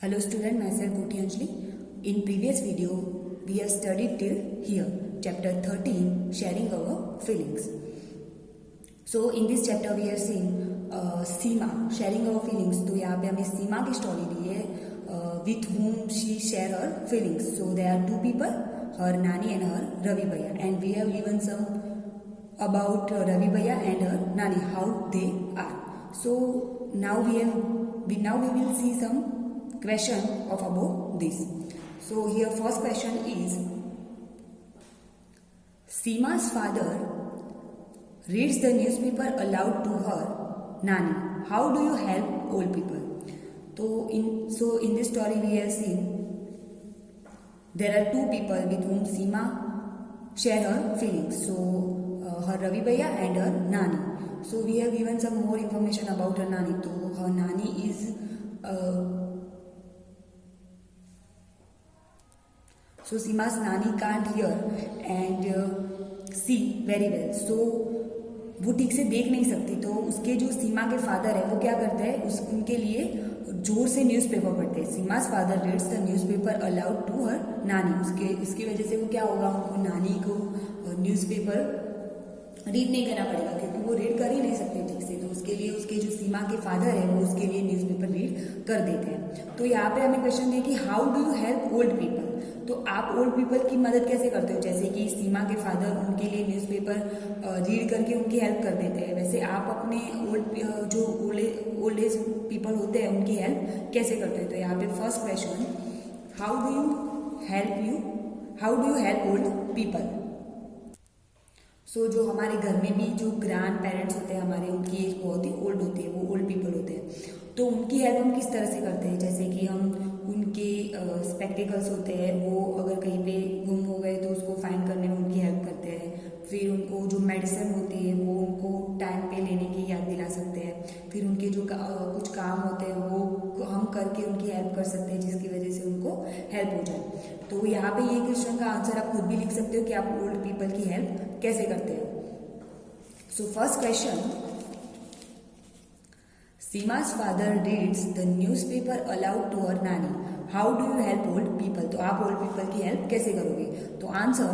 Hello student, myself Koti Anjali. In previous video, we have studied till here, chapter 13, sharing our feelings. So in this chapter we have seen Seema, sharing our feelings. तो यहाँ पे हमें सीमा की story दी है with whom she share her feelings. So there are two people, her Nani and her Ravi Bhaiya, and we have given some about Ravi Bhaiya and her Nani, how they are. So now we will see some question of about this. So here first question is, Seema's father reads the newspaper aloud to her Nani. How do you help old people? So in this story we have seen there are two people with whom Seema share her feelings. So her Ravi Bhaiya and her Nani. So we have given some more information about her Nani. So her Nani is so Seema's Nani can't hear and see very well. So वो ठीक से देख नहीं सकती, तो उसके जो सीमा के फादर है वो क्या करते हैं, उनके लिए जोर से न्यूज़पेपर पढ़ते हैं. Seema's father reads the newspaper aloud to her nani. इसकी वजह से वो क्या होगा, उनको नानी को न्यूज़पेपर रीड नहीं करना पड़ेगा क्योंकि वो रीड कर ही नहीं सकते ठीक से. तो उसके लिए उसके जो सीमा के फादर है वो उसके लिए न्यूज़पेपर रीड कर देते हैं. तो यहाँ पे हमें क्वेश्चन दिया कि how do you help old people. तो आप ओल्ड पीपल की मदद कैसे करते हो. जैसे कि सीमा के फादर उनके लिए न्यूज़पेपर रीड करके उनकी हेल्प कर देते हैं, वैसे आप अपने ओल्ड एज पीपल होते हैं उनकी हेल्प कैसे करते हैं. तो यहाँ पे first question, how do you help old people. So जो हमारे घर में भी जो ग्रैंड पेरेंट्स होते हैं हमारे, उनकी एज बहुत ही ओल्ड होती है, वो ओल्ड पीपल होते हैं. तो उनकी हेल्प हम किस तरह से करते हैं. जैसे कि हम उनके स्पेक्टिकल्स होते हैं, वो अगर कहीं पे गुम हो गए तो उसको फाइंड करने में उनकी हेल्प करते हैं. फिर उनको जो मेडिसिन होती है वो उनको टाइम पे लेने की याद दिला सकते हैं. फिर उनके जो कुछ काम होते हैं वो हम करके उनकी हेल्प कर सकते हैं जिसकी वजह से उनको हेल्प हो जाए. तो यहाँ पे ये क्वेश्चन का आंसर आप खुद भी लिख सकते हो कि आप ओल्ड पीपल की हेल्प कैसे करते हो. So first question, Seema's father reads the newspaper aloud to her Nani. How do you help old people? तो आप old people की हेल्प कैसे करोगे. तो answer,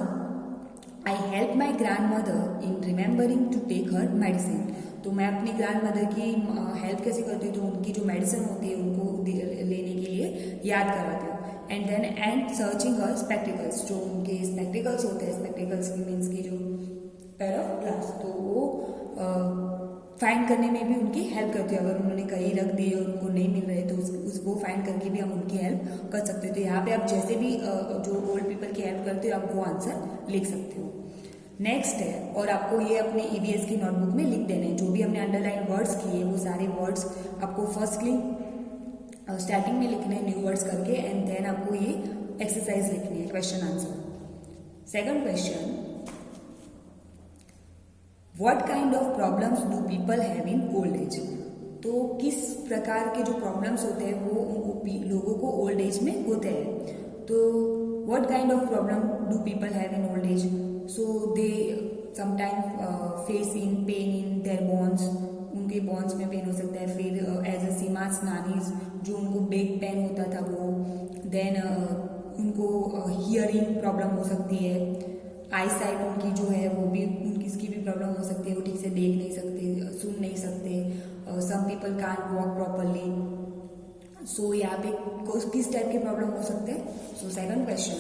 I help my grandmother in remembering to take her medicine. तो मैं अपनी grand mother की हेल्प कैसे करती हूँ, तो उनकी जो मेडिसिन होती है उनको लेने के लिए याद कराती हूँ. And searching her spectacles. जो उनके स्पेक्टिकल्स होते हैं, स्पेक्टिकल्स की मीन्स की जो पेयर ऑफ ग्लास, तो वो फाइंड करने में भी उनकी हेल्प करती है. अगर उन्होंने कहीं रख दिए और उनको नहीं मिल रहे तो उसको फाइंड करके भी हम उनकी हेल्प कर सकते हो. तो यहाँ पे आप जैसे भी जो ओल्ड पीपल की हेल्प करते हो आप वो आंसर लिख सकते हो. नेक्स्ट है, और आपको ये अपने ईवीएस की नोटबुक में लिख देने हैं. जो भी हमने अंडरलाइन वर्ड्स किए वो सारे वर्ड्स आपको फर्स्टली स्टार्टिंग में लिखने हैं न्यू वर्ड्स करके, एंड देन आपको ये एक्सरसाइज लिखनी है, question answer. Second question, what kind of problems do people have in old as. तो किस प्रकार के जो प्रॉब्लम्स होते हैं वो लोगों को ओल्ड एज में होते हैं. तो what kind of problem do people have in old as. So they sometime face in pen in their bones. उनके बोन्स में पेन हो सकता है. फिर एज अ सीमा's नानीज जो उनको बैक पेन होता था वो. देन उनको हियरिंग प्रॉब्लम हो सकती है. आई साइड उनकी जो है वो भी इसकी भी प्रॉब्लम हो सकती है, वो ठीक से देख नहीं सकते, सुन नहीं सकते. Some people can't walk properly. So यहाँ पे किस टाइप के प्रॉब्लम हो सकते हैं. So second question,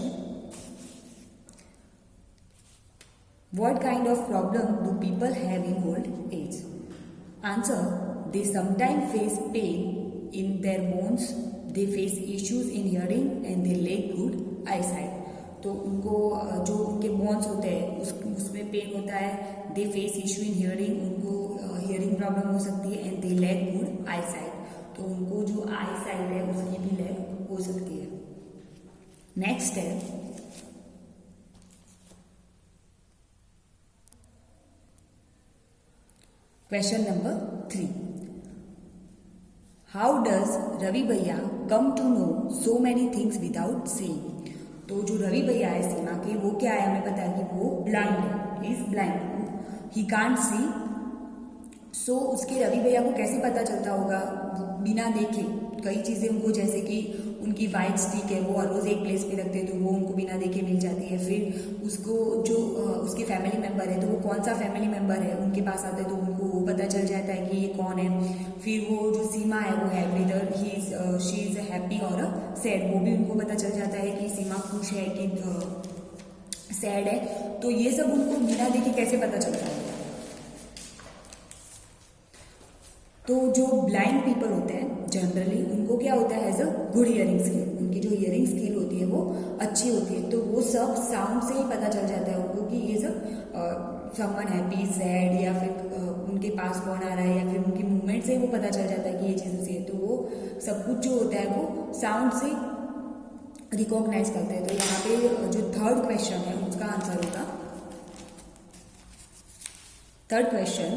what kind of problem do people have in old age. Answer, they sometime face pain in their bones, they face issues in hearing and they lack good I site. तो उनको जो उनके bones होते हैं उसमें pain होता है. They face issue in hearing, उनको हियरिंग प्रॉब्लम हो सकती है. And they lack good I site, तो उनको जो आई साइट है उसकी भी लैक हो सकती है. नेक्स्ट है, question number 3, how does Ravi bhaiya come to know so many things without seeing. तो जो रवि भैया है सीमा के, वो क्या है, हमें पता है कि वो ब्लाइंड है, is blind, he can't see. So उसके रवि भैया को कैसे पता चलता होगा बिना देखे. कई चीज़ें उनको, जैसे कि उनकी वाइट स्टिक है वो हर रोज़ एक प्लेस पे रखते हैं तो वो उनको बिना देखे मिल जाती है। फिर उसको जो उसके फैमिली मेम्बर है तो वो कौन सा फैमिली मेम्बर है उनके पास आता है तो उनको वो पता चल जाता है कि ये कौन है। फिर वो जो सीमा है वो है वेदर शी इज़ हैप्पी और सैड, वो भी उनको पता चल जाता है कि सीमा खुश है कि सैड है। तो ये सब उनको बिना देखे कैसे पता चलता है। तो जो ब्लाइंड पीपल होते हैं जनरली उनको क्या होता है, as a good hearing skill, उनकी जो हियरिंग स्किल होती है वो अच्छी होती है। तो वो सब साउंड से ही पता चल जाता है उनको कि ये सब समवन हैप्पी सैड या फिर उनके पास कौन आ रहा है या फिर उनकी मूवमेंट से ही वो पता चल जाता है कि ये चीज़ से है। तो वो सब कुछ जो होता है वो साउंड से रिकॉग्नाइज करते हैं। तो यहाँ पे जो थर्ड क्वेश्चन है उसका आंसर होगा, third question,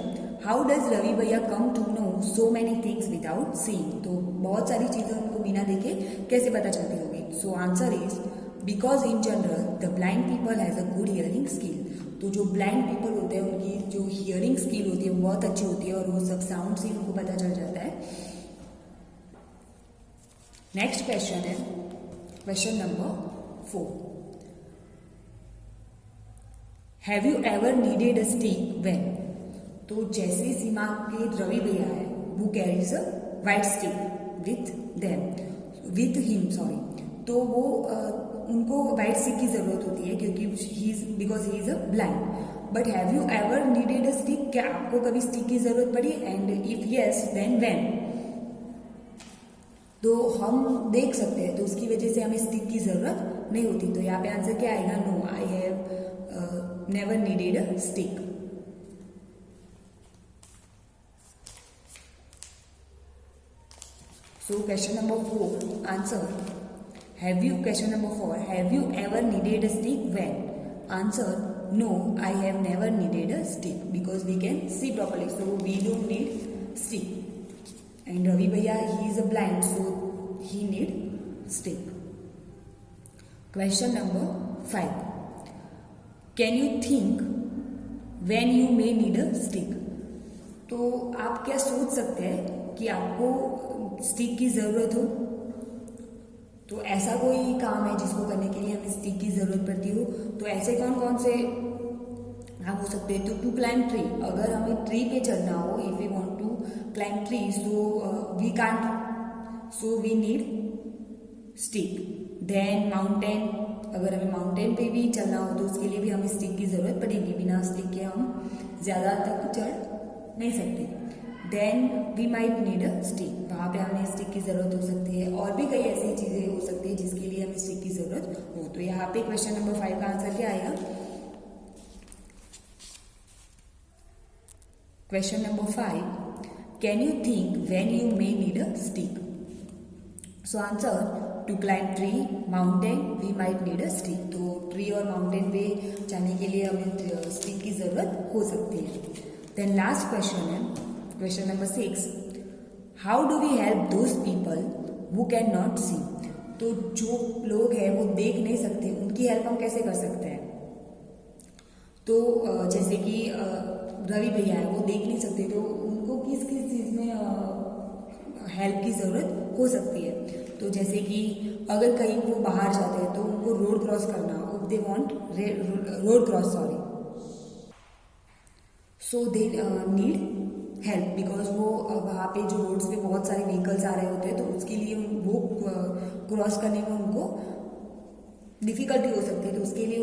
how does Ravi bhaiya come to know so many things without seeing. तो बहुत सारी चीज़ें उनको बिना देखे कैसे पता चलती होगी। So answer is because in general the blind people has a good hearing skill. तो जो ब्लाइंड पीपल होते हैं उनकी जो हियरिंग स्किल होती है वो बहुत अच्छी होती है और वो सब साउंड से उनको पता चल जाता है। नेक्स्ट क्वेश्चन है question number 4, have you ever needed a stick when. तो जैसे सीमा के रवि भैया है वो carries a white stick with him तो वो उनको वाइट स्टिक की जरूरत होती है क्योंकि because he is a blind. But have you ever needed a stick, क्या आपको कभी स्टिक की जरूरत पड़ी, and if yes then when. तो हम देख सकते हैं तो उसकी वजह से हमें स्टिक की जरूरत नहीं होती। तो यहाँ पे आंसर क्या आएगा, no I have never needed a stick. So question number 4 answer, question number 4, have you ever needed a stick when? Answer, no, I have never needed a stick because we can see properly, so we don't need stick. And Ravi Bhaiya, he is a blind, so he need stick. Question number 5, can you think when you may need a stick? तो आप क्या सोच सकते हैं कि आपको stick की ज़रूरत हो। तो ऐसा कोई काम है जिसको करने के लिए हमें स्टिक की ज़रूरत पड़ती हो। तो ऐसे कौन कौन से काम हो सकते हैं। तो टू क्लाइंब ट्री, अगर हमें ट्री पे चढ़ना हो, if we want to climb tree so we can't, so we need stick. Then mountain, अगर हमें माउंटेन पे भी चलना हो तो उसके लिए भी हमें स्टिक की ज़रूरत पड़ेगी, बिना स्टिक के हम ज़्यादा तक चढ़ नहीं सकते। Then we might need a stick, वहाँ पे हमें स्टिक की ज़रूरत हो सकती है। और भी कई ऐसी चीज़ें हो सकती है जिसके लिए हमें स्टिक की ज़रूरत हो। तो यहाँ पे क्वेश्चन नंबर 5 का आंसर क्या आएगा, question number 5, can you think when you may need a stick. So answer, to climb tree mountain we might need a stick. तो ट्री और माउंटेन पे जाने के लिए हमें स्टिक की ज़रूरत हो सकती है। देन लास्ट क्वेश्चन है question number 6, how do we help those people who can not see. तो जो लोग हैं वो देख नहीं सकते, उनकी हेल्प हम कैसे कर सकते हैं। तो जैसे कि रवि भैया है वो देख नहीं सकते, तो उनको किस किस चीज़ में हेल्प की ज़रूरत हो सकती है। तो जैसे कि अगर कहीं वो बाहर जाते हैं तो उनको रोड क्रॉस करना हो, they want road cross so they need help, because वो वहाँ पे जो रोड्स पे बहुत सारे व्हीकल्स आ रहे होते हैं तो उसके लिए वो क्रॉस करने में उनको डिफ़िकल्टी हो सकती है। तो उसके लिए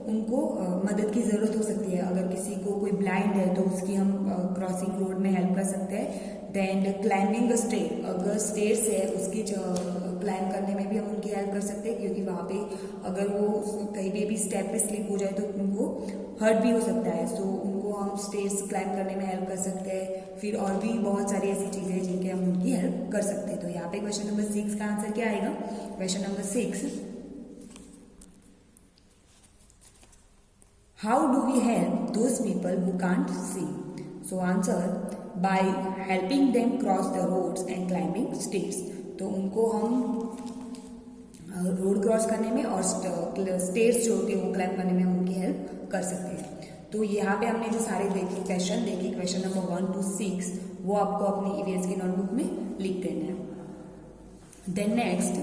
उनको मदद की ज़रूरत हो सकती है। अगर किसी को कोई ब्लाइंड है तो उसकी हम क्रॉसिंग रोड में हेल्प कर सकते हैं। देन क्लाइंबिंग स्टेयर, अगर स्टेयर्स है उसकी क्लाइंब करने में भी हम उनकी हेल्प कर सकते हैं, क्योंकि वहाँ पे अगर वो कहीं पे भी स्टेप पे स्लिप हो जाए तो उनको हर्ट भी हो सकता है। सो उनको हम स्टेयर्स क्लाइंब करने में हेल्प कर सकते हैं। फिर और भी बहुत सारी ऐसी चीज़ें हैं जिनके हम उनकी हेल्प कर सकते हैं। तो यहाँ पे क्वेश्चन नंबर 6 का आंसर क्या आएगा, question number 6, how do we help those people who can't see. So answer, by helping them cross the roads and climbing stairs. तो उनको हम रोड क्रॉस करने में और स्टेयर्स जो होती है वो क्लाइंब करने में हम उनकी हेल्प कर सकते हैं। तो यहाँ पे हमने जो सारे क्वेश्चन देखे, क्वेश्चन नंबर 1 to 6, वो आपको अपनी ईवीएस की नोटबुक में लिख देना है। Then next,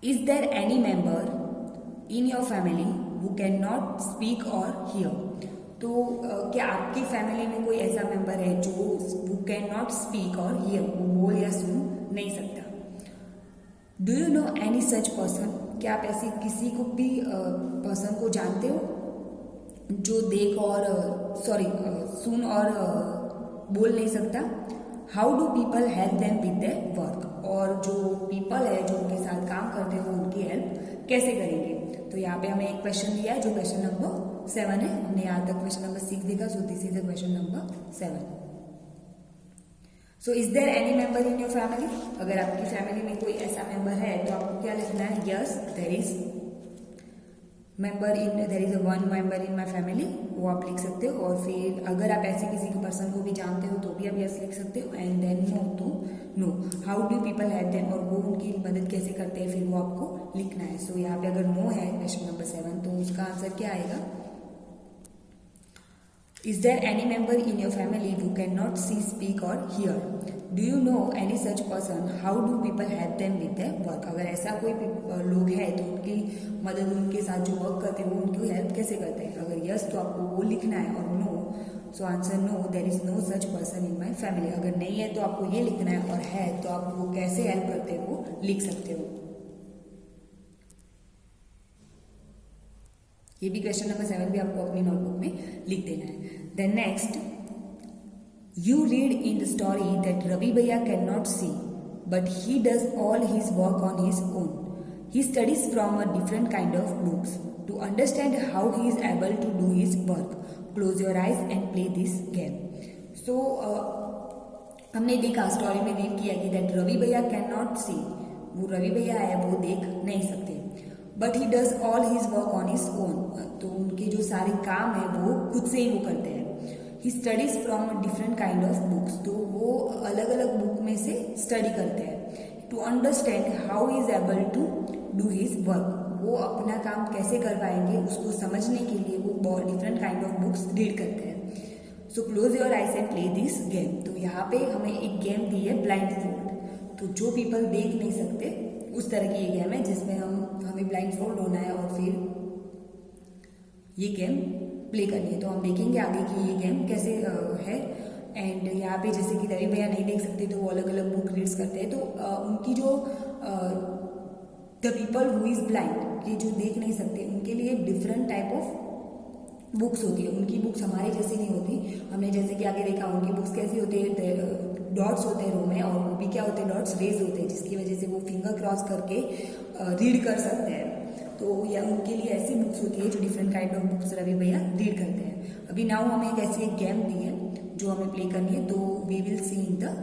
is there any member in your family who cannot speak or hear? तो क्या आपकी फैमिली में कोई ऐसा मेंबर है जो who cannot speak or hear, वो बोल या सुन नहीं सकता? Do you know any such person? क्या आप ऐसी किसी को भी पर्सन को जानते हो जो देख और सुन और बोल नहीं सकता? How do people help them with their work? और जो पीपल है जो उनके साथ काम करते हैं वो उनकी हेल्प कैसे करेंगे? तो यहाँ पे हमें एक क्वेश्चन दिया है जो क्वेश्चन नंबर 7 है। हमने यहाँ तक क्वेश्चन नंबर 6 देखा, so this is the question number 7। So is there any member in your family? अगर आपकी फैमिली में कोई ऐसा मेंबर है तो आपको क्या लिखना है? Yes there is one member in my family, वो आप लिख सकते हो। और फिर अगर आप ऐसे किसी पर्सन को भी जानते हो तो भी आप यस लिख सकते हो। And then no to no, how do people help them, और वो उनकी मदद कैसे करते हैं, फिर वो आपको लिखना है। सो यहाँ पे अगर नो है क्वेश्चन नंबर 7 तो उसका आंसर क्या आएगा? Is there any member in your family who cannot see, speak or hear? Do you know any such person? How do people help them with their work? अगर ऐसा कोई लोग है तो उनकी मदद, उनके साथ जो वर्क करते हैं वो उनकी हेल्प कैसे करते हैं? अगर यस तो आपको वो लिखना है, और no so answer no, there is no such person in my family. अगर नहीं है तो आपको ये लिखना है, और है तो आप वो कैसे हेल्प करते हैं वो लिख सकते हो। ये भी क्वेश्चन नंबर 7 भी आपको अपनी नोटबुक में लिख देना है। Then next, you read in the story that Ravi bhaiya can not see but he does all his work on his own. He studies from a different kind of books. To understand how he is able to do his work, close your eyes and play this game. So, हमने देखा, story में read किया कि that Ravi bhaiya can not सी, वो रवि भैया है वो देख नहीं सकते, but he does all his work on his own, तो उनके जो सारे काम है वो खुद से ही वो करते हैं. He studies from a different kind of books, तो वो अलग अलग बुक में से स्टडी करते हैं. To understand how is able to do his work, वो अपना काम कैसे कर पाएंगे उसको समझने के लिए वो different kind of books read करते हैं. So close your eyes and play this game. तो यहाँ पे हमें एक गेम दी है ब्लाइंड फोल्ड. तो जो पीपल देख नहीं सकते उस तरह की ये गेम है जिसमें हमें ब्लाइंड फोल्ड होना है और फिर ये गेम प्ले करनी है. तो हम देखेंगे आगे कि ये गेम कैसे है. एंड यहाँ पे जैसे कि रवि भैया नहीं देख सकते तो वो अलग अलग बुक रीड्स करते हैं. तो उनकी जो the people who is blind, ये जो देख नहीं सकते, उनके लिए डिफरेंट टाइप ऑफ बुक्स होती है. उनकी बुक्स हमारे जैसी नहीं होती. हमने जैसे कि आगे देखा उनकी बुक्स कैसी होती है, डॉट्स होते हैं रो में, और वो भी क्या होते हैं, डॉट्स रेज होते हैं, जिसकी वजह से वो फिंगर क्रॉस करके रीड कर सकते हैं. तो या उनके लिए ऐसी बुक्स होती है जो different kind of books Ravi भैया रीड करते हैं. अभी नाउ हमें एक ऐसी एक गेम दी है जो हमें प्ले करनी है. तो we will see in the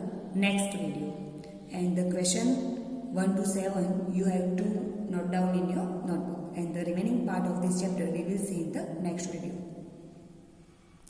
next video. And the question 1 to 7 you have to note down in your notebook, and the remaining part of this chapter we will see in the next video.